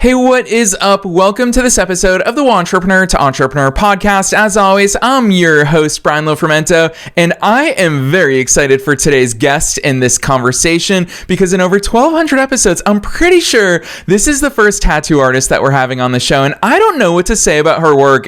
Hey, what is up? Welcome to this episode of the Entrepreneur to Entrepreneur podcast. As always, I'm your host, Brian Lofermento, and I am very excited for today's guest in this conversation because in over 1,200 episodes, I'm pretty sure this is the first tattoo artist that we're having on the show, and I don't know what to say about her work.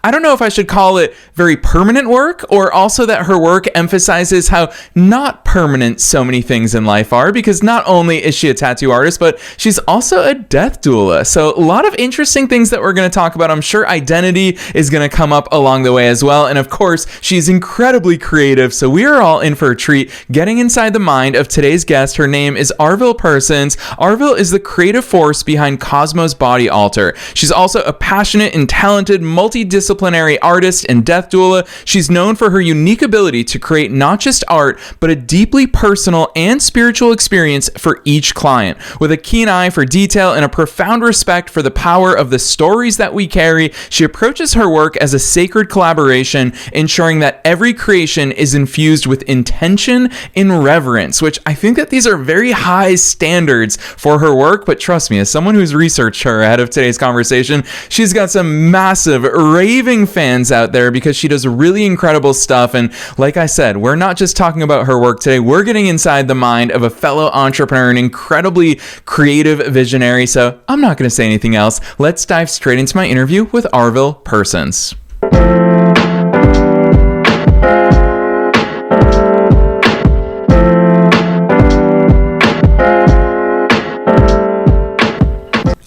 I don't know if I should call it very permanent work or also that her work emphasizes how not permanent so many things in life are, because not only is she a tattoo artist, but she's also a death doula. So a lot of interesting things that we're going to talk about. I'm sure identity is going to come up along the way as well. And of course, she's incredibly creative. So we are all in for a treat getting inside the mind of today's guest. Her name is Arville Persons. Arville is the creative force behind Cosmos Body Alter. She's also a passionate and talented multidisciplinary artist and death doula. She's known for her unique ability to create not just art, but a deeply personal and spiritual experience for each client. With a keen eye for detail and a profound respect for the power of the stories that we carry, she approaches her work as a sacred collaboration, ensuring that every creation is infused with intention and reverence, which I think that these are very high standards for her work. But trust me, as someone who's researched her ahead of today's conversation, she's got some massive raving fans out there because she does really incredible stuff. And like I said, we're not just talking about her work today, we're getting inside the mind of a fellow entrepreneur, an incredibly creative visionary. So I'm not going to say anything else. Let's dive straight into my interview with Arville Persons.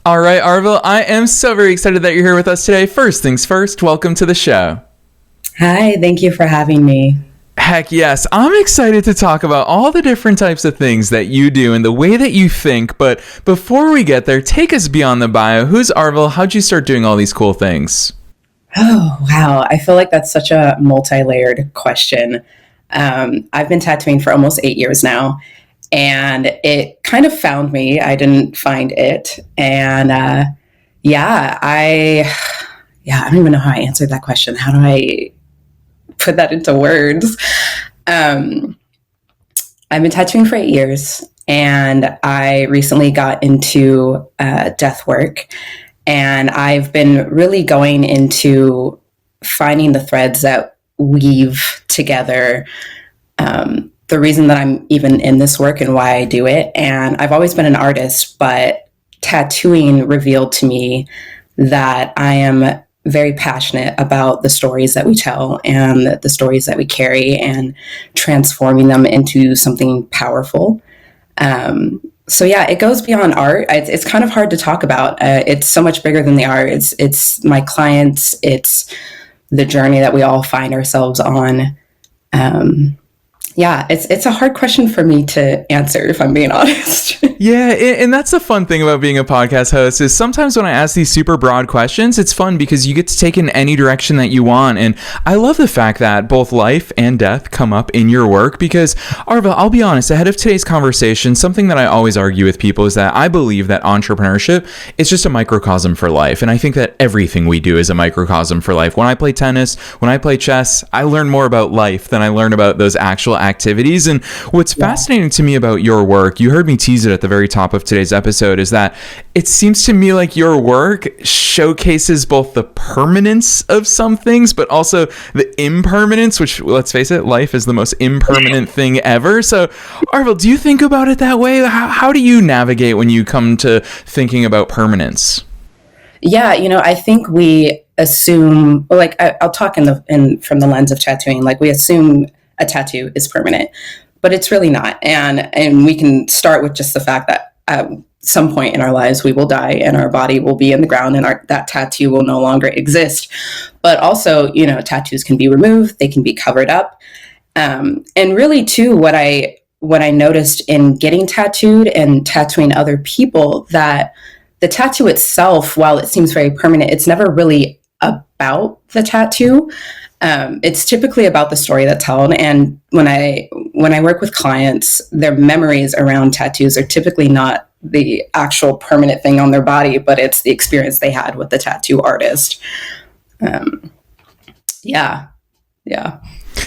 All right, Arville, I am so very excited that you're here with us today. First things first, welcome to the show. Hi, thank you for having me. Heck yes, I'm excited to talk about all the different types of things that you do and the way that you think. But before we get there, take us beyond the bio. Who's Arville? How'd you start doing all these cool things? Oh, wow. I feel like that's such a multi-layered question. I've been tattooing for almost 8 years now, and it kind of found me. I didn't find it. And I don't even know how I answered that question. How do I put that into words? I've been tattooing for 8 years, and I recently got into death work, and I've been really going into finding the threads that weave together the reason that I'm even in this work and why I do it. And I've always been an artist, but tattooing revealed to me that I am very passionate about the stories that we tell and the stories that we carry and transforming them into something powerful. It goes beyond art. It's kind of hard to talk about. It's so much bigger than the art. It's my clients. It's the journey that we all find ourselves on. It's a hard question for me to answer, if I'm being honest. Yeah, and that's the fun thing about being a podcast host is sometimes when I ask these super broad questions, it's fun because you get to take in any direction that you want. And I love the fact that both life and death come up in your work because, Arville, I'll be honest, ahead of today's conversation, something that I always argue with people is that I believe that entrepreneurship is just a microcosm for life. And I think that everything we do is a microcosm for life. When I play tennis, when I play chess, I learn more about life than I learn about those actual activities. And what's fascinating to me about your work, you heard me tease it at the very top of today's episode, is that it seems to me like your work showcases both the permanence of some things, but also the impermanence, which, let's face it, life is the most impermanent thing ever. So, Arville, do you think about it that way? How do you navigate when you come to thinking about permanence? Yeah, I think we assume, I'll talk from the lens of tattooing, like we assume a tattoo is permanent, but it's really not. And we can start with just the fact that at some point in our lives, we will die and our body will be in the ground and that tattoo will no longer exist. But also, tattoos can be removed, they can be covered up. And really too, what I noticed in getting tattooed and tattooing other people, that the tattoo itself, while it seems very permanent, it's never really about the tattoo. It's typically about the story that's told. And when I work with clients, their memories around tattoos are typically not the actual permanent thing on their body, but it's the experience they had with the tattoo artist. Yeah.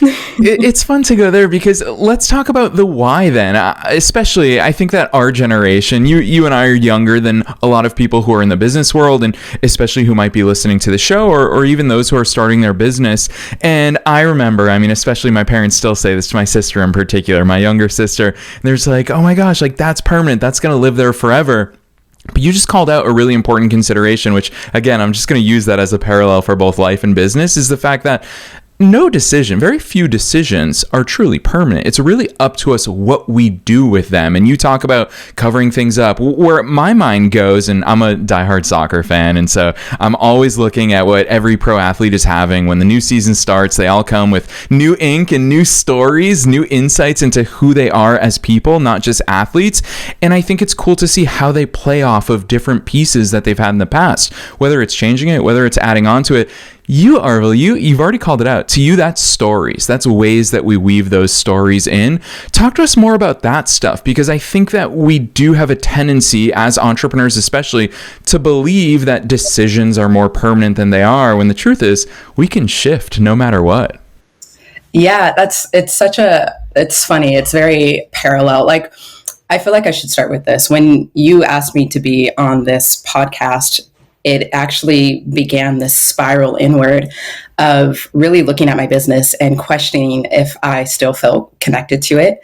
It's fun to go there because let's talk about the why then. Especially, I think that our generation, you and I are younger than a lot of people who are in the business world, and especially who might be listening to the show, or even those who are starting their business. And I remember, I mean, especially my parents still say this to my sister in particular, my younger sister. There's like, oh my gosh, like that's permanent. That's going to live there forever. But you just called out a really important consideration, which again, I'm just going to use that as a parallel for both life and business, is the fact that no decision, very few decisions are truly permanent. It's really up to us what we do with them. And you talk about covering things up. Where my mind goes, and I'm a diehard soccer fan, and so I'm always looking at what every pro athlete is having. When the new season starts, they all come with new ink and new stories, new insights into who they are as people, not just athletes. And I think it's cool to see how they play off of different pieces that they've had in the past, whether it's changing it, whether it's adding on to it. You, Arville, you've already called it out. To you, that's stories. That's ways that we weave those stories in. Talk to us more about that stuff, because I think that we do have a tendency as entrepreneurs, especially, to believe that decisions are more permanent than they are, when the truth is we can shift no matter what. Yeah, it's funny. It's very parallel. Like, I feel like I should start with this. When you asked me to be on this podcast, it actually began this spiral inward of really looking at my business and questioning if I still felt connected to it.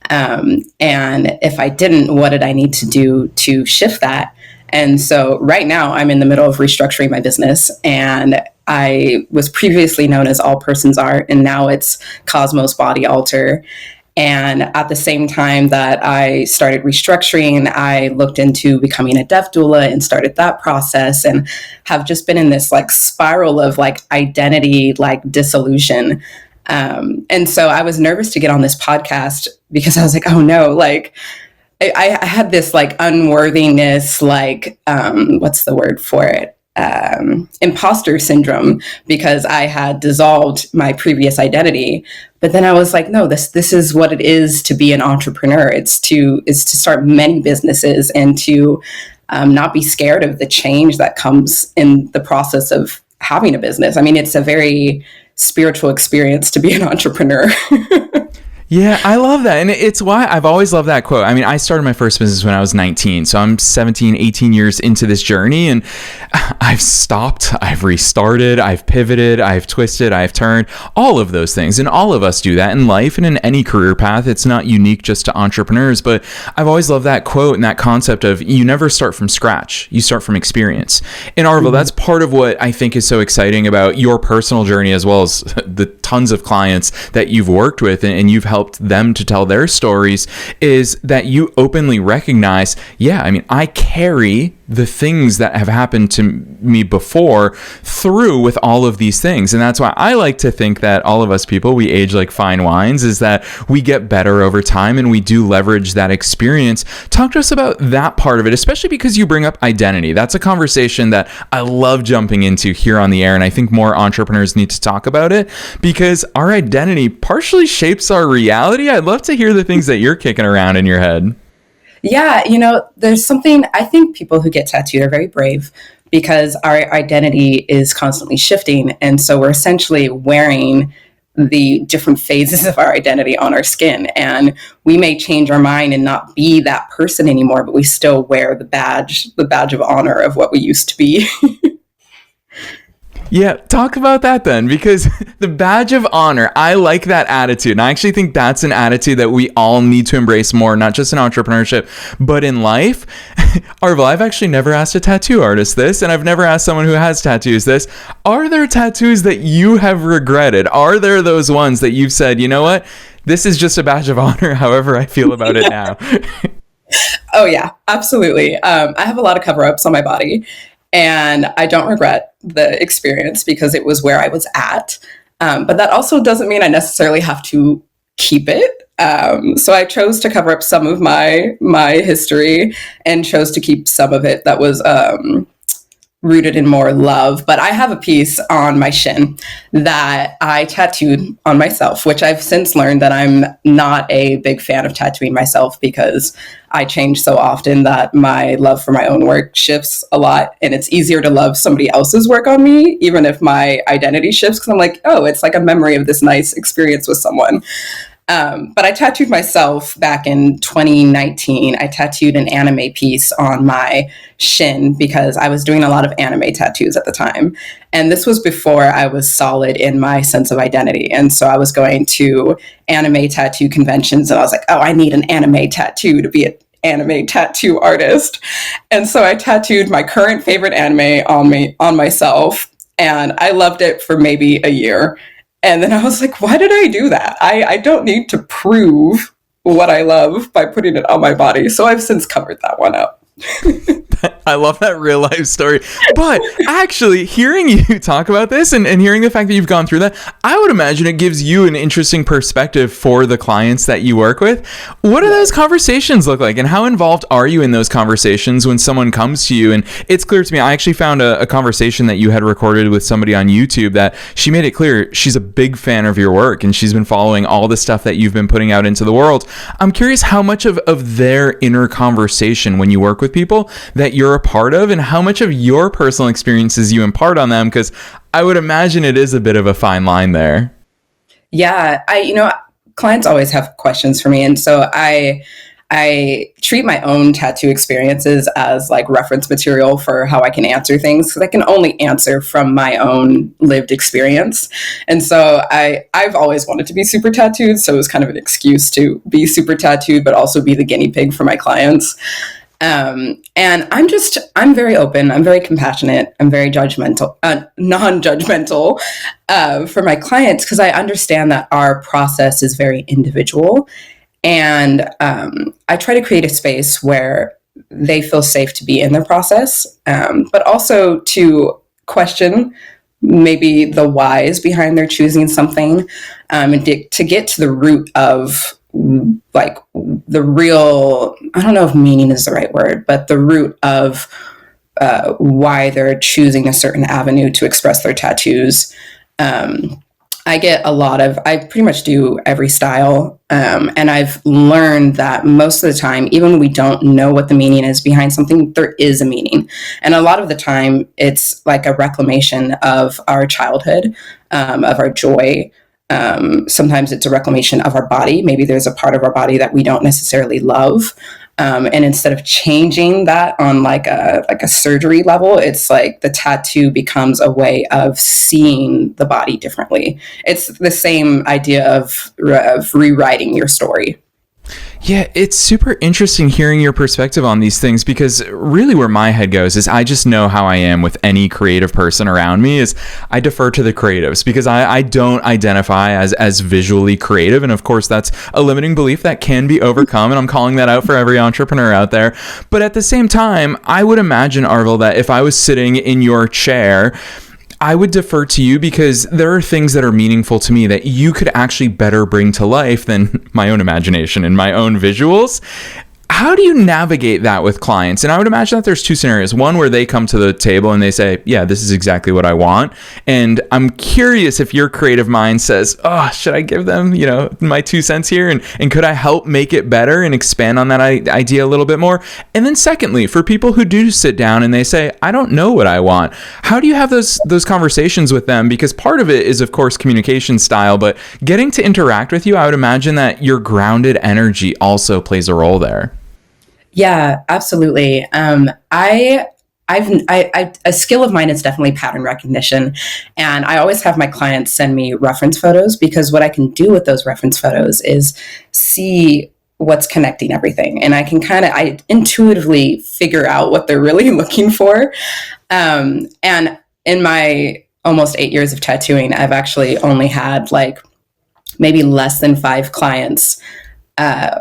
And if I didn't, what did I need to do to shift that? And so right now I'm in the middle of restructuring my business, and I was previously known as All Persons Art, and now it's Cosmos Body Alter. And at the same time that I started restructuring, I looked into becoming a deaf doula and started that process, and have just been in this like spiral of like identity, like dissolution. And so I was nervous to get on this podcast because I was like, oh no, like I had this like unworthiness, like, what's the word for it? Imposter syndrome, because I had dissolved my previous identity. But then I was like, no, this is what it is to be an entrepreneur. It's to start many businesses, and to not be scared of the change that comes in the process of having a business. I mean, it's a very spiritual experience to be an entrepreneur. Yeah, I love that. And it's why I've always loved that quote. I mean, I started my first business when I was 19. So I'm 17, 18 years into this journey, and I've stopped, I've restarted, I've pivoted, I've twisted, I've turned, all of those things. And all of us do that in life and in any career path. It's not unique just to entrepreneurs, but I've always loved that quote and that concept of you never start from scratch, you start from experience. And Arville, that's part of what I think is so exciting about your personal journey, as well as the tons of clients that you've worked with and you've helped them to tell their stories, is that you openly recognize, yeah, I mean, I carry the things that have happened to me before through with all of these things. And that's why I like to think that all of us people, we age like fine wines, is that we get better over time and we do leverage that experience. Talk to us about that part of it, especially because you bring up identity. That's a conversation that I love jumping into here on the air. And I think more entrepreneurs need to talk about it, because our identity partially shapes our reality. I'd love to hear the things that you're kicking around in your head. Yeah, there's something, I think people who get tattooed are very brave, because our identity is constantly shifting. And so we're essentially wearing the different phases of our identity on our skin. And we may change our mind and not be that person anymore, but we still wear the badge of honor of what we used to be. Yeah, talk about that then, because the badge of honor, I like that attitude. And I actually think that's an attitude that we all need to embrace more, not just in entrepreneurship, but in life. Arville, I've actually never asked a tattoo artist this, and I've never asked someone who has tattoos this. Are there tattoos that you have regretted? Are there those ones that you've said, you know what, this is just a badge of honor, however I feel about it now? Oh yeah, absolutely. I have a lot of cover-ups on my body, and I don't regret the experience because it was where I was at. But that also doesn't mean I necessarily have to keep it. So I chose to cover up some of my history and chose to keep some of it that was rooted in more love. But I have a piece on my shin that I tattooed on myself, which I've since learned that I'm not a big fan of tattooing myself because I change so often that my love for my own work shifts a lot. And it's easier to love somebody else's work on me, even if my identity shifts, because I'm like, oh, it's like a memory of this nice experience with someone. But I tattooed myself back in 2019. I tattooed an anime piece on my shin because I was doing a lot of anime tattoos at the time. And this was before I was solid in my sense of identity. And so I was going to anime tattoo conventions and I was like, oh, I need an anime tattoo to be an anime tattoo artist. And so I tattooed my current favorite anime on myself. And I loved it for maybe a year. And then I was like, why did I do that? I don't need to prove what I love by putting it on my body. So I've since covered that one up. I love that real life story. But actually, hearing you talk about this and hearing the fact that you've gone through that, I would imagine it gives you an interesting perspective for the clients that you work with. What do those conversations look like? And how involved are you in those conversations when someone comes to you? And it's clear to me, I actually found a conversation that you had recorded with somebody on YouTube that she made it clear she's a big fan of your work and she's been following all the stuff that you've been putting out into the world. I'm curious how much of their inner conversation when you work with people that you're a part of and how much of your personal experiences you impart on them, because I would imagine it is a bit of a fine line there. Yeah, clients always have questions for me, and so I treat my own tattoo experiences as like reference material for how I can answer things, because I can only answer from my own lived experience. And so I've always wanted to be super tattooed, so it was kind of an excuse to be super tattooed, but also be the guinea pig for my clients. And I'm very open. I'm very compassionate. I'm very non-judgmental, for my clients, because I understand that our process is very individual. And, I try to create a space where they feel safe to be in their process, but also to question maybe the whys behind their choosing something, and to get to the root of like the real, I don't know if meaning is the right word, but the root of why they're choosing a certain avenue to express their tattoos. I pretty much do every style. And I've learned that most of the time, even when we don't know what the meaning is behind something, there is a meaning. And a lot of the time it's like a reclamation of our childhood, of our joy. Sometimes it's a reclamation of our body. Maybe there's a part of our body that we don't necessarily love. And instead of changing that on like a surgery level, it's like the tattoo becomes a way of seeing the body differently. It's the same idea of rewriting your story. Yeah, it's super interesting hearing your perspective on these things, because really where my head goes is I just know how I am with any creative person around me is I defer to the creatives, because I don't identify as visually creative. And of course, that's a limiting belief that can be overcome. And I'm calling that out for every entrepreneur out there. But at the same time, I would imagine, Arville, that if I was sitting in your chair, I would defer to you, because there are things that are meaningful to me that you could actually better bring to life than my own imagination and my own visuals. How do you navigate that with clients? And I would imagine that there's two scenarios. One where they come to the table and they say, yeah, this is exactly what I want. And I'm curious if your creative mind says, oh, should I give them, my 2 cents here? And could I help make it better and expand on that idea a little bit more? And then secondly, for people who do sit down and they say, I don't know what I want. How do you have those conversations with them? Because part of it is, of course, communication style, but getting to interact with you, I would imagine that your grounded energy also plays a role there. Yeah, absolutely. A skill of mine is definitely pattern recognition. And I always have my clients send me reference photos, because what I can do with those reference photos is see what's connecting everything. And I can I intuitively figure out what they're really looking for. And in my almost 8 years of tattooing, I've actually only had like maybe less than 5 clients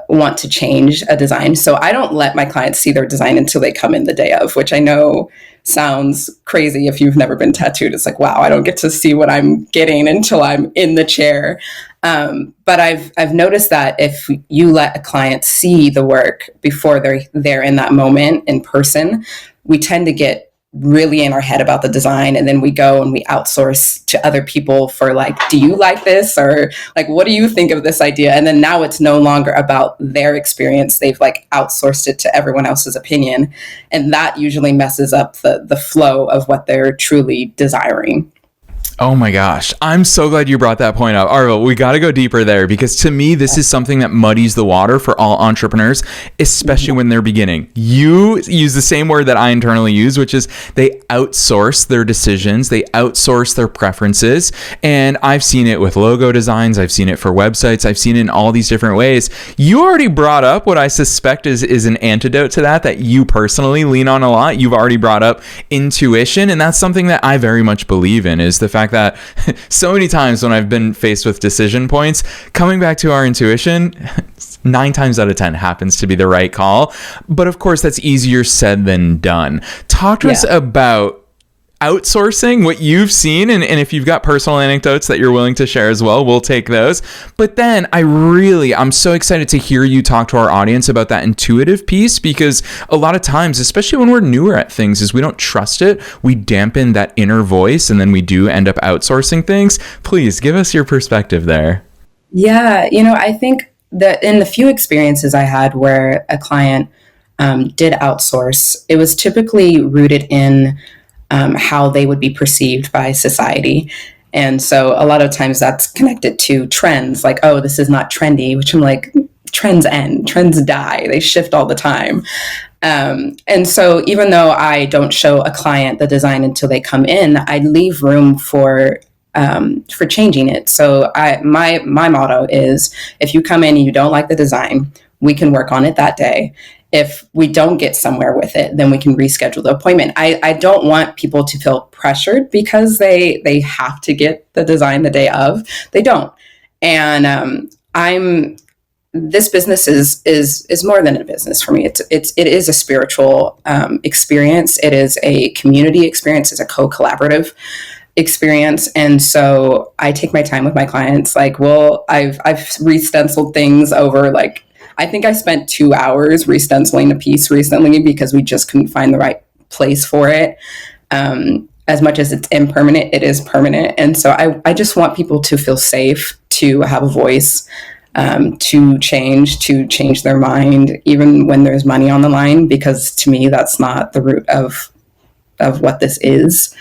want to change a design. So I don't let my clients see their design until they come in the day of, which I know sounds crazy if you've never been tattooed. It's like, wow, I don't get to see what I'm getting until I'm in the chair. But I've noticed that if you let a client see the work before they're there in that moment in person, we tend to get really in our head about the design, and then we go and we outsource to other people for like, do you like this, or like, what do you think of this idea? And then now it's no longer about their experience. They've like outsourced it to everyone else's opinion, and that usually messes up the flow of what they're truly desiring. Oh my gosh. I'm so glad you brought that point up. Arville, we got to go deeper there, because to me, this is something that muddies the water for all entrepreneurs, especially when they're beginning. You use the same word that I internally use, which is they outsource their decisions. They outsource their preferences. And I've seen it with logo designs. I've seen it for websites. I've seen it in all these different ways. You already brought up what I suspect is an antidote to that you personally lean on a lot. You've already brought up intuition. And that's something that I very much believe in, is the fact that so many times when I've been faced with decision points, coming back to our intuition 9 times out of 10 happens to be the right call. But of course, that's easier said than done. Talk to us about outsourcing, what you've seen, and if you've got personal anecdotes that you're willing to share as well, we'll take those. But then I'm so excited to hear you talk to our audience about that intuitive piece, because a lot of times, especially when we're newer at things, is we don't trust it. We dampen that inner voice, and then we do end up outsourcing things. Please give us your perspective there. Yeah, I think that in the few experiences I had where a client did outsource, it was typically rooted in how they would be perceived by society. And so a lot of times that's connected to trends, like, oh, this is not trendy, which I'm like, trends end, trends die, they shift all the time. And so even though I don't show a client the design until they come in, I leave room for changing it. So my motto is, if you come in and you don't like the design, we can work on it that day. If we don't get somewhere with it, then we can reschedule the appointment. I don't want people to feel pressured because they have to get the design the day of. They don't. And this business is more than a business for me. It is a spiritual experience. It is a community experience. It's a co-collaborative experience. And so I take my time with my clients. Like, well, I've re-stenciled things over, like, I think I spent 2 hours re-stenciling a piece recently because we just couldn't find the right place for it. As much as it's impermanent, it is permanent. And so I just want people to feel safe, to have a voice, to change their mind, even when there's money on the line, because to me, that's not the root of what this is.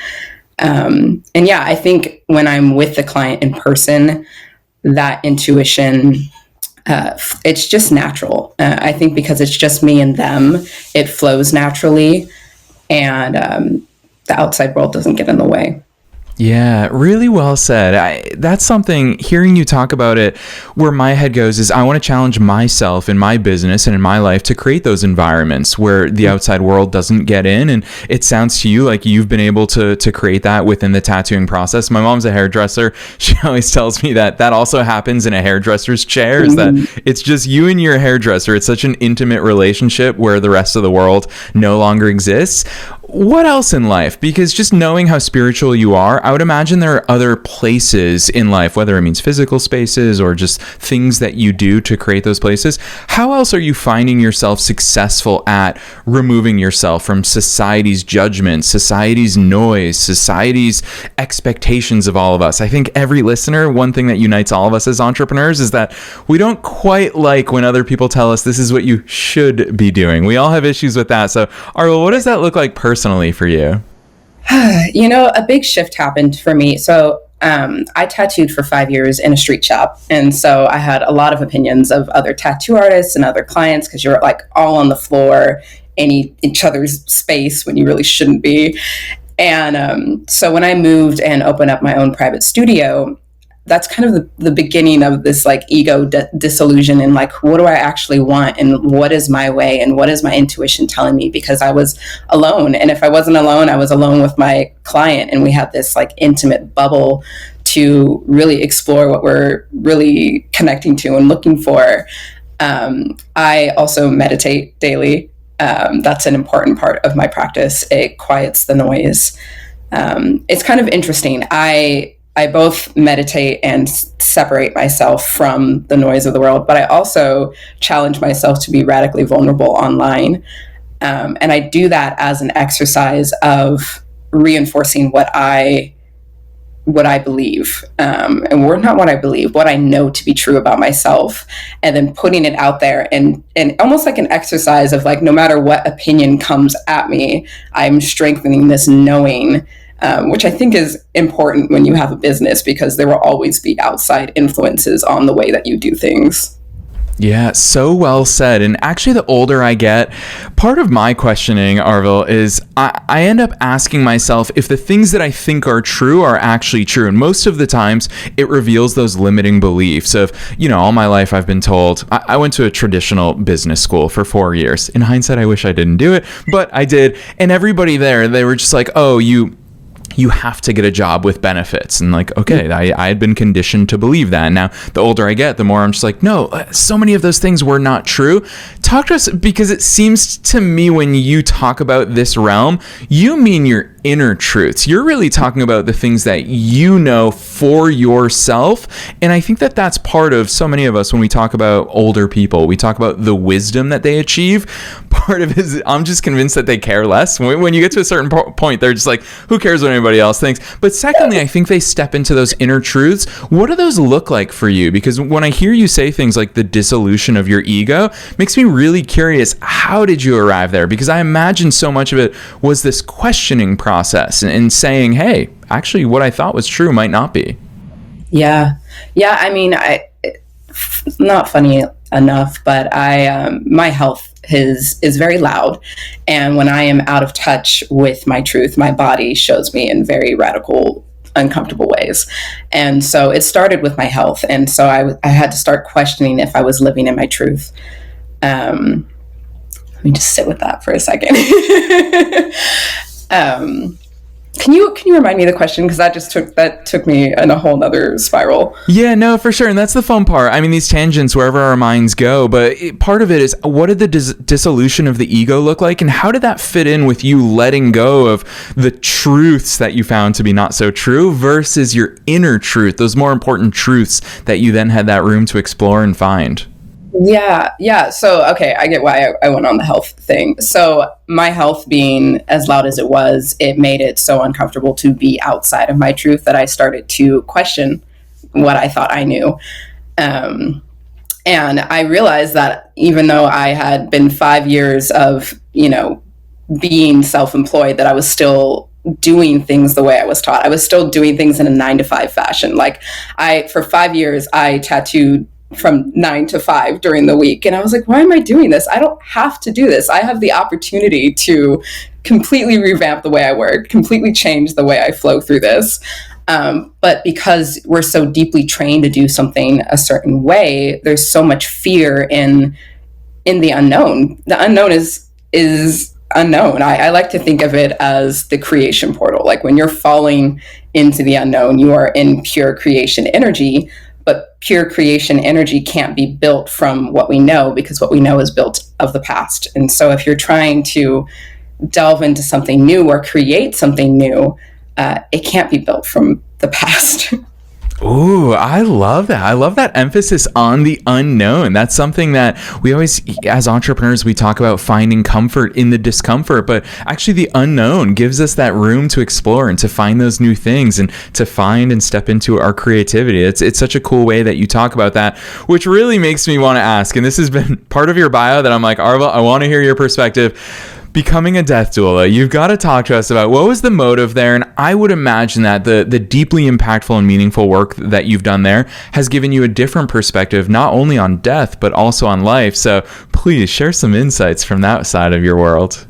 And yeah, I think when I'm with the client in person, that intuition, it's just natural. I think because it's just me and them, it flows naturally, and the outside world doesn't get in the way. Yeah, really well said. That's something, hearing you talk about it, where my head goes is I want to challenge myself in my business and in my life to create those environments where the outside world doesn't get in. And it sounds to you like you've been able to create that within the tattooing process. My mom's a hairdresser. She always tells me that also happens in a hairdresser's chair, is that it's just you and your hairdresser. It's such an intimate relationship where the rest of the world no longer exists. What else in life? Because just knowing how spiritual you are, I would imagine there are other places in life, whether it means physical spaces or just things that you do to create those places. How else are you finding yourself successful at removing yourself from society's judgment, society's noise, society's expectations of all of us? I think every listener, one thing that unites all of us as entrepreneurs is that we don't quite like when other people tell us this is what you should be doing. We all have issues with that. So, Arville, what does that look like personally for you? A big shift happened for me. So I tattooed for 5 years in a street shop. And so I had a lot of opinions of other tattoo artists and other clients, because you're like all on the floor in each other's space when you really shouldn't be. And so when I moved and opened up my own private studio, that's kind of the beginning of this like ego disillusion, and like, what do I actually want, and what is my way, and what is my intuition telling me? Because I was alone, and if I wasn't alone, I was alone with my client, and we had this like intimate bubble to really explore what we're really connecting to and looking for. I also meditate daily. That's an important part of my practice. It quiets the noise. It's kind of interesting. I both meditate and separate myself from the noise of the world, but I also challenge myself to be radically vulnerable online. And I do that as an exercise of reinforcing what I believe, or not what I believe, what I know to be true about myself, and then putting it out there, and almost like an exercise of like, no matter what opinion comes at me, I'm strengthening this knowing, which I think is important when you have a business, because there will always be outside influences on the way that you do things. Yeah, so well said. And actually, the older I get, part of my questioning, Arville, is I end up asking myself if the things that I think are true are actually true. And most of the times, it reveals those limiting beliefs of, all my life I've been told. I went to a traditional business school for 4 years. In hindsight, I wish I didn't do it, but I did. And everybody there, they were just like, oh, you have to get a job with benefits. And like, okay, I had been conditioned to believe that. And now the older I get, the more I'm just like, no, so many of those things were not true. Talk to us, because it seems to me when you talk about this realm, you mean your inner truths. You're really talking about the things that you know for yourself. And I think that that's part of so many of us when we talk about older people. We talk about the wisdom that they achieve. Part of it is I'm just convinced that they care less. When you get to a certain point, they're just like, who cares what anybody else thinks? But secondly, I think they step into those inner truths. What do those look like for you? Because when I hear you say things like the dissolution of your ego, makes me really curious. How did you arrive there? Because I imagine so much of it was this questioning process and saying, hey, actually what I thought was true might not be. Yeah. I mean, not funny enough, but my health is very loud. And when I am out of touch with my truth, my body shows me in very radical, uncomfortable ways. And so it started with my health. And so I had to start questioning if I was living in my truth. Let me just sit with that for a second. Can you remind me of the question? Because that took me in a whole nother spiral. Yeah, no, for sure. And that's the fun part. I mean, these tangents, wherever our minds go, but part of it is, what did the dissolution of the ego look like? And how did that fit in with you letting go of the truths that you found to be not so true versus your inner truth, those more important truths that you then had that room to explore and find? Yeah. So, okay, I get why I went on the health thing. So my health being as loud as it was, it made it so uncomfortable to be outside of my truth that I started to question what I thought I knew. And I realized that even though I had been 5 years of, being self-employed, that I was still doing things the way I was taught. I was still doing things in a 9-to-5 fashion. Like for 5 years, I tattooed from 9 to 5 during the week. And I was like, why am I doing this? I don't have to do this. I have the opportunity to completely revamp the way I work, completely change the way I flow through this. But because we're so deeply trained to do something a certain way, there's so much fear in the unknown. The unknown is unknown. I like to think of it as the creation portal. Like when you're falling into the unknown, you are in pure creation energy. But pure creation energy can't be built from what we know, because what we know is built of the past. And so if you're trying to delve into something new or create something new, it can't be built from the past. Ooh, I love that. I love that emphasis on the unknown. That's something that we always, as entrepreneurs, we talk about finding comfort in the discomfort, but actually the unknown gives us that room to explore and to find those new things and to find and step into our creativity. It's such a cool way that you talk about that, which really makes me want to ask, and this has been part of your bio that I'm like, Arville, I want to hear your perspective. Becoming a death doula, you've got to talk to us about what was the motive there. And I would imagine that the deeply impactful and meaningful work that you've done there has given you a different perspective, not only on death, but also on life. So please share some insights from that side of your world.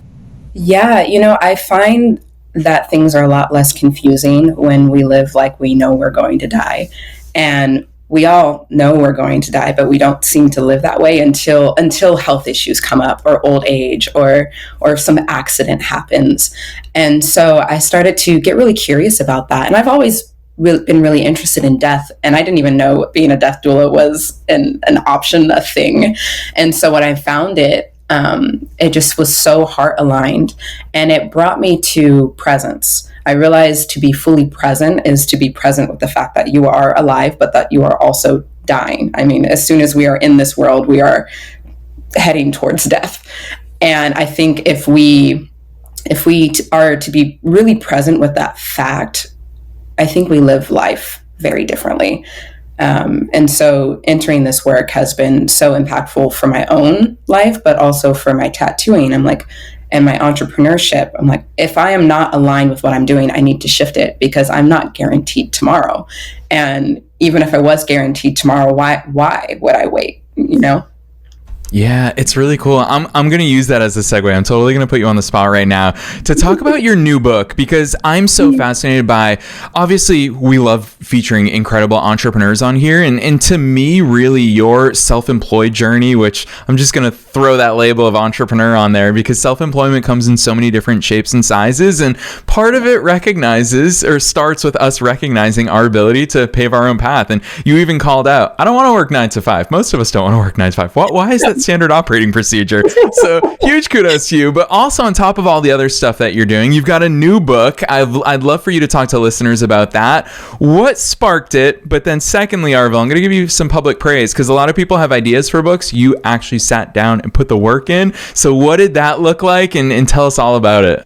Yeah, I find that things are a lot less confusing when we live like we know we're going to die. And we all know we're going to die, but we don't seem to live that way until health issues come up, or old age, or some accident happens. And so I started to get really curious about that. And I've always been really interested in death. And I didn't even know being a death doula was an option, a thing. And so when I found it just was so heart aligned, and it brought me to presence. I realized to be fully present is to be present with the fact that you are alive, but that you are also dying. I mean, as soon as we are in this world, we are heading towards death. And I think if we are to be really present with that fact, I think we live life very differently. And so entering this work has been so impactful for my own life, but also for my tattooing. I'm like, and my entrepreneurship, I'm like, if I am not aligned with what I'm doing, I need to shift it, because I'm not guaranteed tomorrow. And even if I was guaranteed tomorrow, why would I wait? You know? Yeah, it's really cool. I'm going to use that as a segue. I'm totally going to put you on the spot right now to talk about your new book, because I'm so fascinated by, obviously, we love featuring incredible entrepreneurs on here. And to me, really, your self-employed journey, which I'm just going to throw that label of entrepreneur on there, because self-employment comes in so many different shapes and sizes. And part of it recognizes, or starts with us recognizing our ability to pave our own path. And you even called out, I don't want to work 9 to 5. Most of us don't want to work 9 to 5. Why is that standard operating procedure? So huge kudos to you. But also, on top of all the other stuff that you're doing, you've got a new book. I'd love for you to talk to listeners about that. What sparked it? But then secondly, Arville, I'm going to give you some public praise, because a lot of people have ideas for books. You actually sat down and put the work in. So what did that look like? And tell us all about it.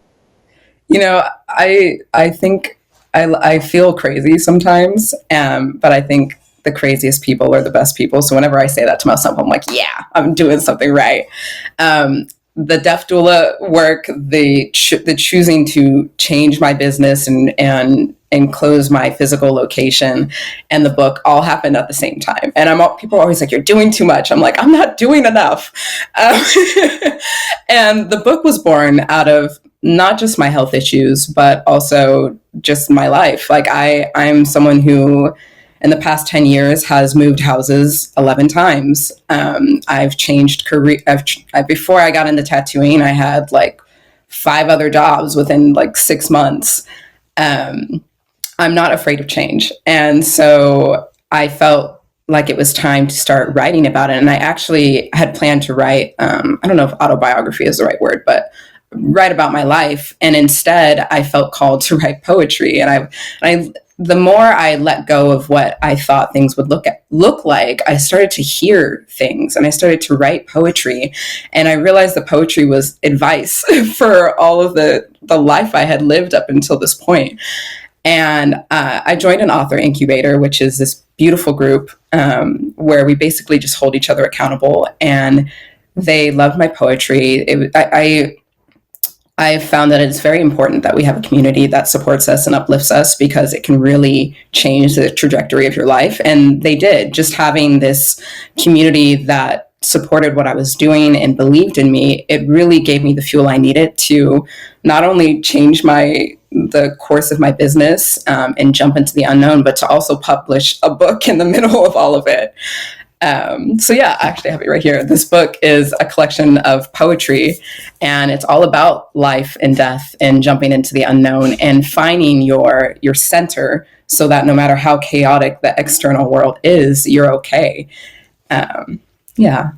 You know, I think I feel crazy sometimes, but I think the craziest people are the best people. So whenever I say that to myself, I'm like, yeah, I'm doing something right. The deaf doula work, the choosing to change my business and close my physical location, and the book all happened at the same time. And people are always like, you're doing too much. I'm like, I'm not doing enough. And the book was born out of not just my health issues, but also just my life. Like I'm someone who, in the past 10 years, has moved houses 11 times. I've changed career. Before I got into tattooing, I had like 5 other jobs within like 6 months. I'm not afraid of change. And so I felt like it was time to start writing about it. And I actually had planned to write, I don't know if autobiography is the right word, but write about my life. And instead I felt called to write poetry. And the more I let go of what I thought things would look like, I started to hear things, and I started to write poetry. And I realized the poetry was advice for all of the life I had lived up until this point. And I joined an author incubator, which is this beautiful group where we basically just hold each other accountable. And they loved my poetry. I found that it's very important that we have a community that supports us and uplifts us, because it can really change the trajectory of your life. And they did. Just having this community that supported what I was doing and believed in me, it really gave me the fuel I needed to not only change the course of my business and jump into the unknown, but to also publish a book in the middle of all of it. So yeah, I actually have it right here. This book is a collection of poetry, and it's all about life and death and jumping into the unknown and finding your center, so that no matter how chaotic the external world is, you're okay. Yeah.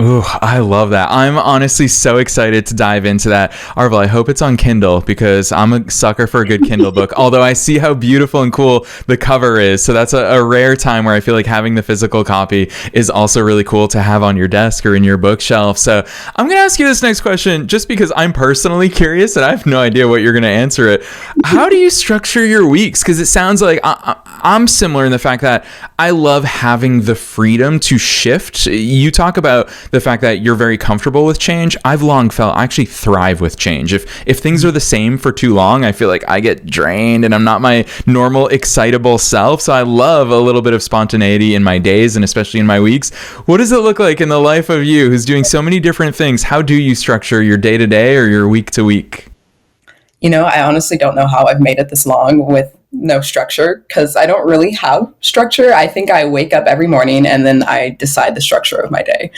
Ooh, I love that. I'm honestly so excited to dive into that. Arville, I hope it's on Kindle, because I'm a sucker for a good Kindle book, although I see how beautiful and cool the cover is. So that's a rare time where I feel like having the physical copy is also really cool to have on your desk or in your bookshelf. So I'm going to ask you this next question just because I'm personally curious and I have no idea what you're going to answer it. How do you structure your weeks? Because it sounds like I'm similar in the fact that I love having the freedom to shift. You talk about the fact that you're very comfortable with change. I've long felt I actually thrive with change. If things are the same for too long, I feel like I get drained and I'm not my normal excitable self. So I love a little bit of spontaneity in my days and especially in my weeks. What does it look like in the life of you who's doing so many different things? How do you structure your day to day or your week to week? You know, I honestly don't know how I've made it this long with no structure, because I don't really have structure. I think I wake up every morning and then I decide the structure of my day.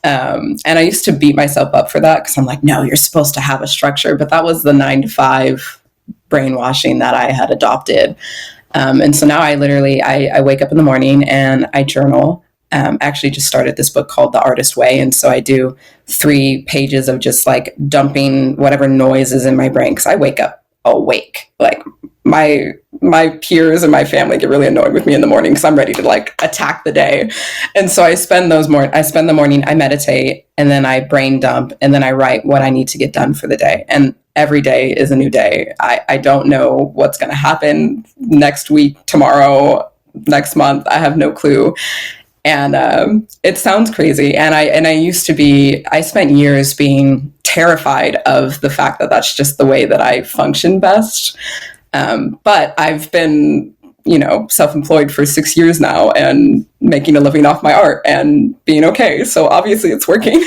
And I used to beat myself up for that, because I'm like, no, you're supposed to have a structure. But that was the 9 to 5 brainwashing that I had adopted. And so now I wake up in the morning and I journal. Actually just started this book called The Artist Way. And so I do 3 pages of just like dumping whatever noise is in my brain, because I wake up awake. Like my peers and my family get really annoyed with me in the morning because I'm ready to like attack the day. And so I spend the morning, I meditate, and then I brain dump, and then I write what I need to get done for the day. And every day is a new day. I don't know what's going to happen next week, tomorrow, next month. I have no clue. And it sounds crazy. And I spent years being terrified of the fact that that's just the way that I function best. But I've been, self-employed for 6 years now and making a living off my art and being okay. So obviously it's working.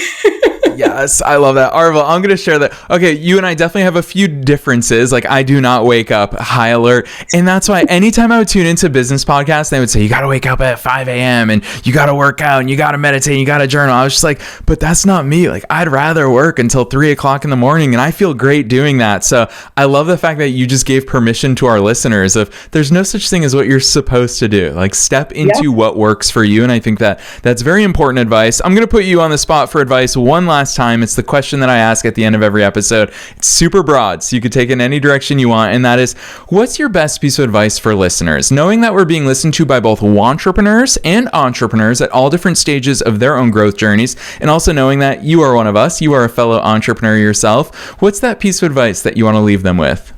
Yes, I love that. Arville, I'm going to share that. Okay, you and I definitely have a few differences. Like, I do not wake up high alert. And that's why anytime I would tune into business podcasts, they would say, you got to wake up at 5 a.m. and you got to work out and you got to meditate and you got to journal. I was just like, but that's not me. Like, I'd rather work until 3 o'clock in the morning, and I feel great doing that. So I love the fact that you just gave permission to our listeners of there's no such thing as what you're supposed to do. Like, step into what works for you. And I think that that's very important advice. I'm going to put you on the spot for advice one last time. It's the question that I ask at the end of every episode. It's super broad, so you could take it in any direction you want, and that is, what's your best piece of advice for listeners? Knowing that we're being listened to by both entrepreneurs and entrepreneurs at all different stages of their own growth journeys, and also knowing that you are one of us, you are a fellow entrepreneur yourself, what's that piece of advice that you want to leave them with?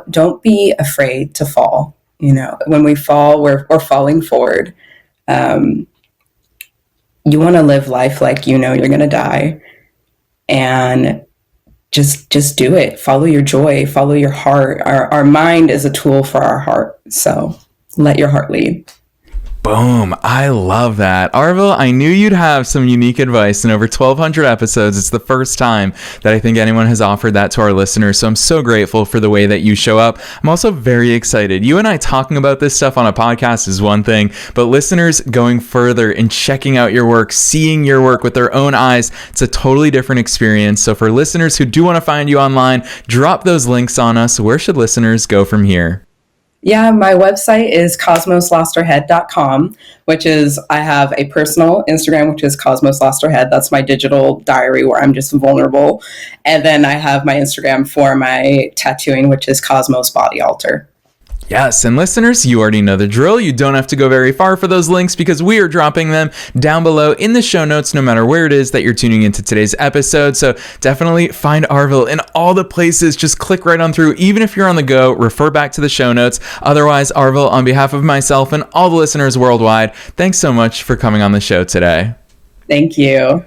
Don't be afraid to fall. When we fall, we're falling forward. You want to live life like you're going to die, and just do it. Follow your joy, follow your heart. Our mind is a tool for our heart. So let your heart lead. Boom. I love that. Arville, I knew you'd have some unique advice. In over 1,200 episodes, it's the first time that I think anyone has offered that to our listeners. So I'm so grateful for the way that you show up. I'm also very excited. You and I talking about this stuff on a podcast is one thing, but listeners going further and checking out your work, seeing your work with their own eyes, it's a totally different experience. So for listeners who do want to find you online, drop those links on us. Where should listeners go from here? Yeah, my website is cosmoslosterhead.com, which is, I have a personal Instagram, which is cosmoslosterhead. That's my digital diary where I'm just vulnerable. And then I have my Instagram for my tattooing, which is Cosmos Body Altar. Yes, and listeners, you already know the drill. You don't have to go very far for those links because we are dropping them down below in the show notes, no matter where it is that you're tuning into today's episode. So definitely find Arville in all the places. Just click right on through. Even if you're on the go, refer back to the show notes. Otherwise, Arville, on behalf of myself and all the listeners worldwide, thanks so much for coming on the show today. Thank you.